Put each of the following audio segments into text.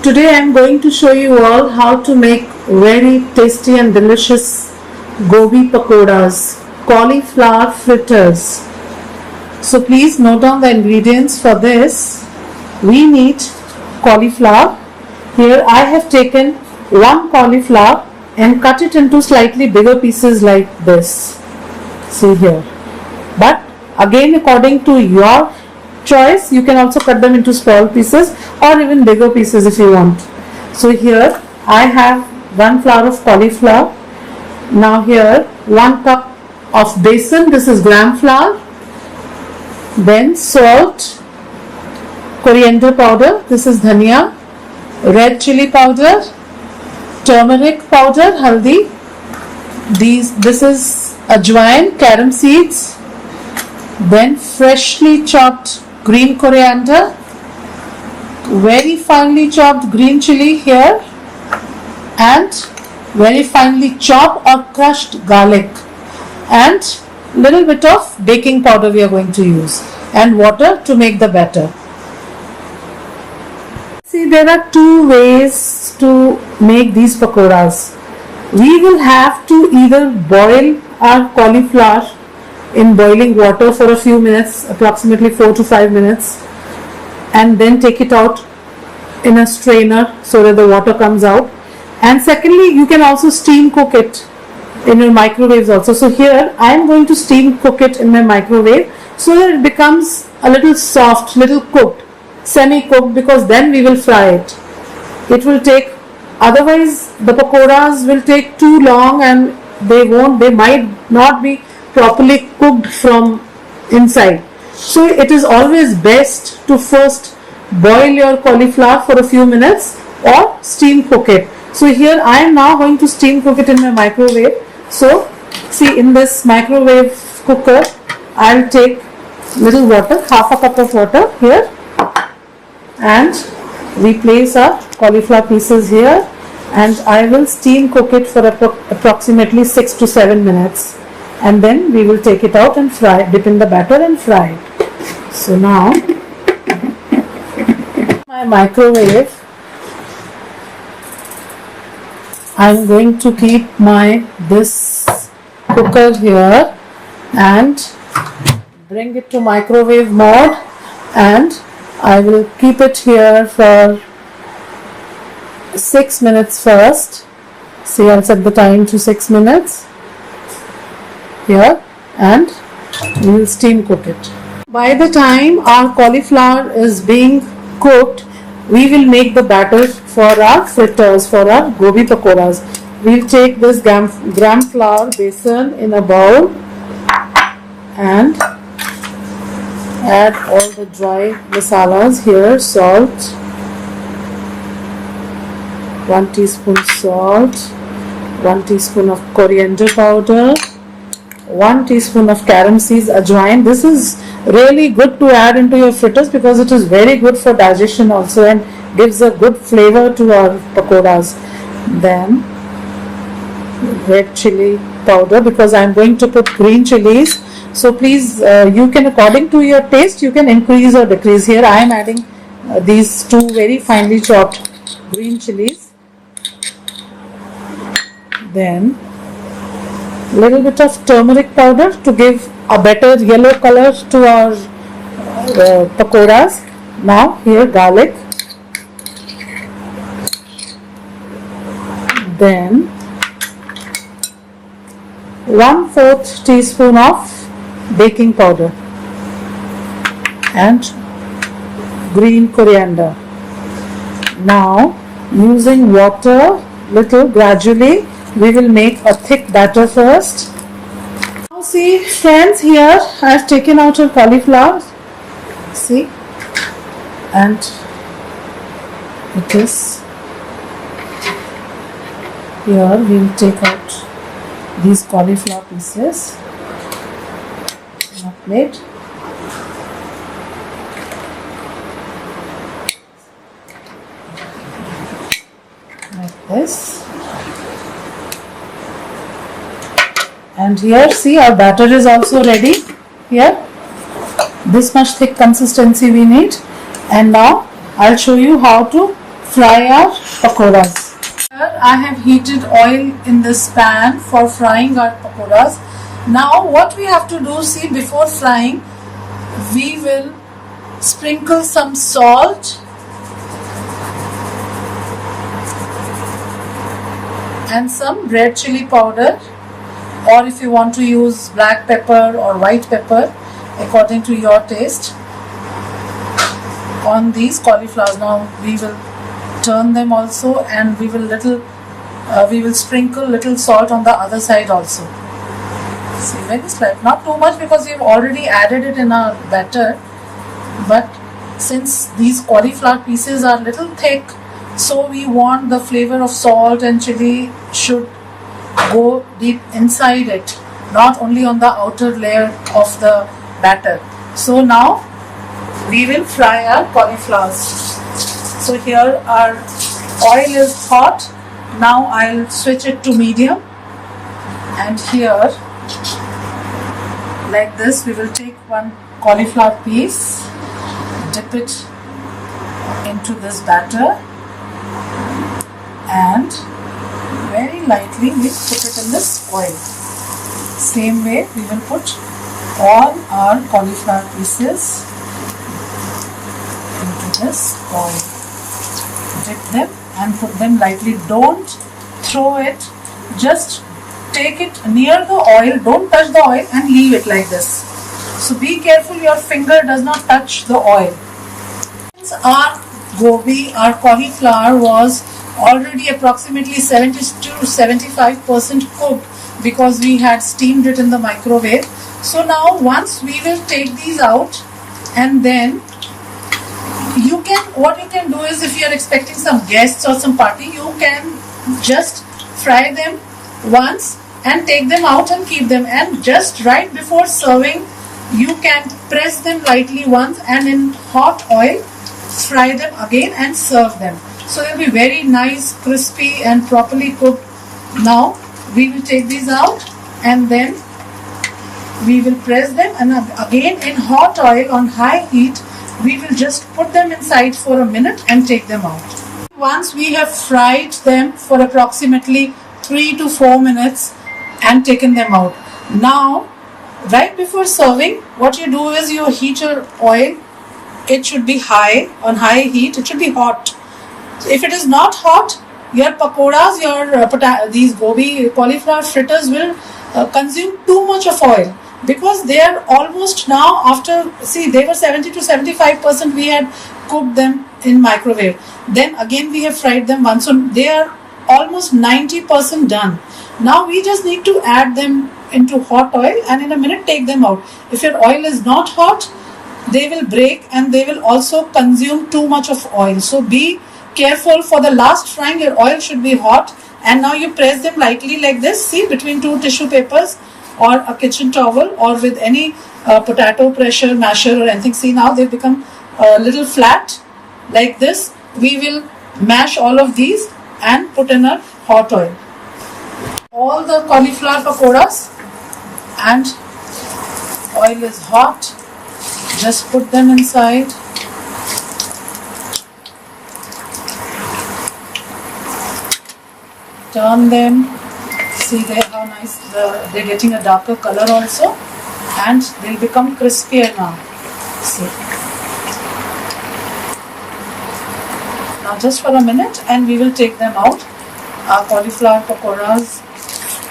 Today I am going to show you all how to make very tasty and delicious Gobi Pakoras, cauliflower fritters. So please note down the ingredients for this. We need cauliflower. Here I have taken one cauliflower and cut it into slightly bigger pieces like this. See here. But again, according to your choice, you can also cut them into small pieces or even bigger pieces if you want. So here I have 1 flower of cauliflower. Now here 1 cup of besan, this is gram flour. Then salt, coriander powder, this is dhania, red chili powder, turmeric powder, haldi. This is ajwain, carom seeds. Then freshly chopped green coriander, very finely chopped green chili here, and very finely chopped or crushed garlic, and little bit of baking powder we are going to use, and water to make the batter. See, there are 2 ways to make these pakoras. We will have to either boil our cauliflower in boiling water for a few minutes, approximately 4 to 5 minutes, and then take it out in a strainer so that the water comes out. And secondly, you can also steam cook it in your microwaves also. So here I am going to steam cook it in my microwave so that it becomes a little soft, little cooked, semi-cooked, because then we will fry it. It will take, otherwise the pakoras will take too long and they might not be properly cooked from inside. So it is always best to first boil your cauliflower for a few minutes or steam cook it. So here I am now going to steam cook it in my microwave. So see, in this microwave cooker I will take little water, half a cup of water here, and we place our cauliflower pieces here, and I will steam cook it for approximately 6 to 7 minutes. And then we will take it out and fry, dip in the batter and fry it. So now my microwave, I am going to keep this cooker here and bring it to microwave mode, and I will keep it here for 6 minutes first. See, I'll set the time to 6 minutes here, and we will steam cook it. By the time our cauliflower is being cooked, we will make the batter for our fritters, for our Gobi Pakoras. We will take this gram flour besan in a bowl and add all the dry masalas here. Salt, 1 teaspoon salt, 1 teaspoon of coriander powder, 1 teaspoon of carom seeds, ajwain. This is really good to add into your fritters because it is very good for digestion also and gives a good flavor to our pakoras. Then red chili powder, because I am going to put green chilies. So please, you can, according to your taste, you can increase or decrease. Here I am adding these 2 very finely chopped green chilies. Then little bit of turmeric powder to give a better yellow color to our pakoras. Now here garlic. Then 1/4 teaspoon of baking powder and green coriander. Now using water little gradually, we will make a thick batter first. Now see friends, here I have taken out our cauliflower. See, and it is here. We will take out these cauliflower pieces in a plate. Like this. And here see, our batter is also ready. Here this much thick consistency we need, and now I'll show you how to fry our pakoras. Here I have heated oil in this pan for frying our pakoras. Now what we have to do, see, before frying, we will sprinkle some salt and some red chili powder, or if you want to use black pepper or white pepper according to your taste, on these cauliflowers. Now we will turn them also, and we will sprinkle little salt on the other side also. See, very slight, not too much because we have already added it in our batter, but since these cauliflower pieces are little thick, so we want the flavor of salt and chili should go deep inside it, not only on the outer layer of the batter. So now we will fry our cauliflowers. So here our oil is hot. Now I'll switch it to medium, and here like this we will take one cauliflower piece, dip it into this batter, and very lightly we put it in this oil. Same way we will put all our cauliflower pieces into this oil. Dip them and put them lightly. Don't throw it, just take it near the oil, don't touch the oil, and leave it like this. So be careful your finger does not touch the oil. Since our gobi, our cauliflower was already approximately 70 to 75% cooked because we had steamed it in the microwave. So now once we will take these out, and then what you can do is, if you are expecting some guests or some party, you can just fry them once and take them out and keep them, and just right before serving you can press them lightly once and in hot oil fry them again and serve them. So they'll be very nice, crispy and properly cooked. Now we will take these out and then we will press them, and again in hot oil on high heat we will just put them inside for a minute and take them out. Once we have fried them for approximately 3 to 4 minutes and taken them out, now right before serving what you do is you heat your oil. It should be high, on high heat. It should be hot. If it is not hot, your pakoras, these gobi cauliflower fritters will consume too much of oil, because they are almost now after, see, they were 70 to 75% we had cooked them in microwave. Then again we have fried them once, so they are almost 90% done. Now we just need to add them into hot oil and in a minute take them out. If your oil is not hot, they will break and they will also consume too much of oil. So be careful. For the last frying, your oil should be hot, and now you press them lightly like this, see, between two tissue papers or a kitchen towel or with any potato pressure masher or anything. See, now they've become a little flat like this. We will mash all of these and put in a hot oil. All the cauliflower pakoras, and oil is hot. Just put them inside. Turn them. See there how nice they're getting a darker color also, and they'll become crispier now. See. Now just for a minute and we will take them out. Our cauliflower pakoras,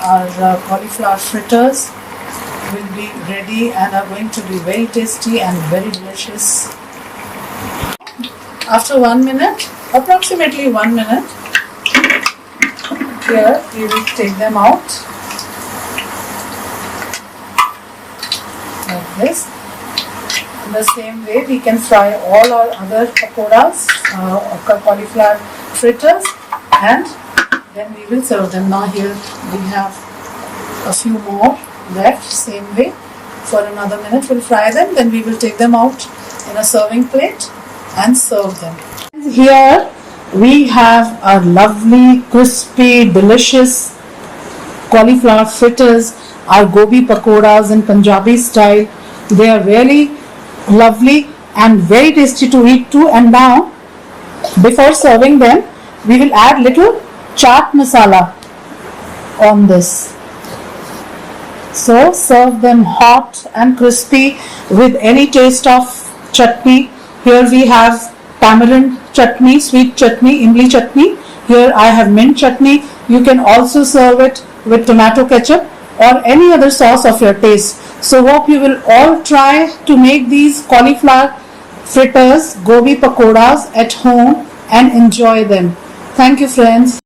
our cauliflower fritters will be ready and are going to be very tasty and very delicious. After 1 minute, approximately 1 minute, here we will take them out like this. In the same way we can fry all our other pakoras, cauliflower fritters, and then we will serve them. Now here we have a few more left. Same way, for another minute we'll fry them, then we will take them out in a serving plate and serve them. Here we have our lovely, crispy, delicious cauliflower fritters, our gobi pakoras in Punjabi style. They are really lovely and very tasty to eat too. And now Before serving them, we will add little chaat masala on this. So serve them hot and crispy with any taste of chutney. Here we have tamarind chutney, sweet chutney, imli chutney. Here I have mint chutney. You can also serve it with tomato ketchup or any other sauce of your taste. So hope you will all try to make these cauliflower fritters, gobi pakoras at home and enjoy them. Thank you, friends.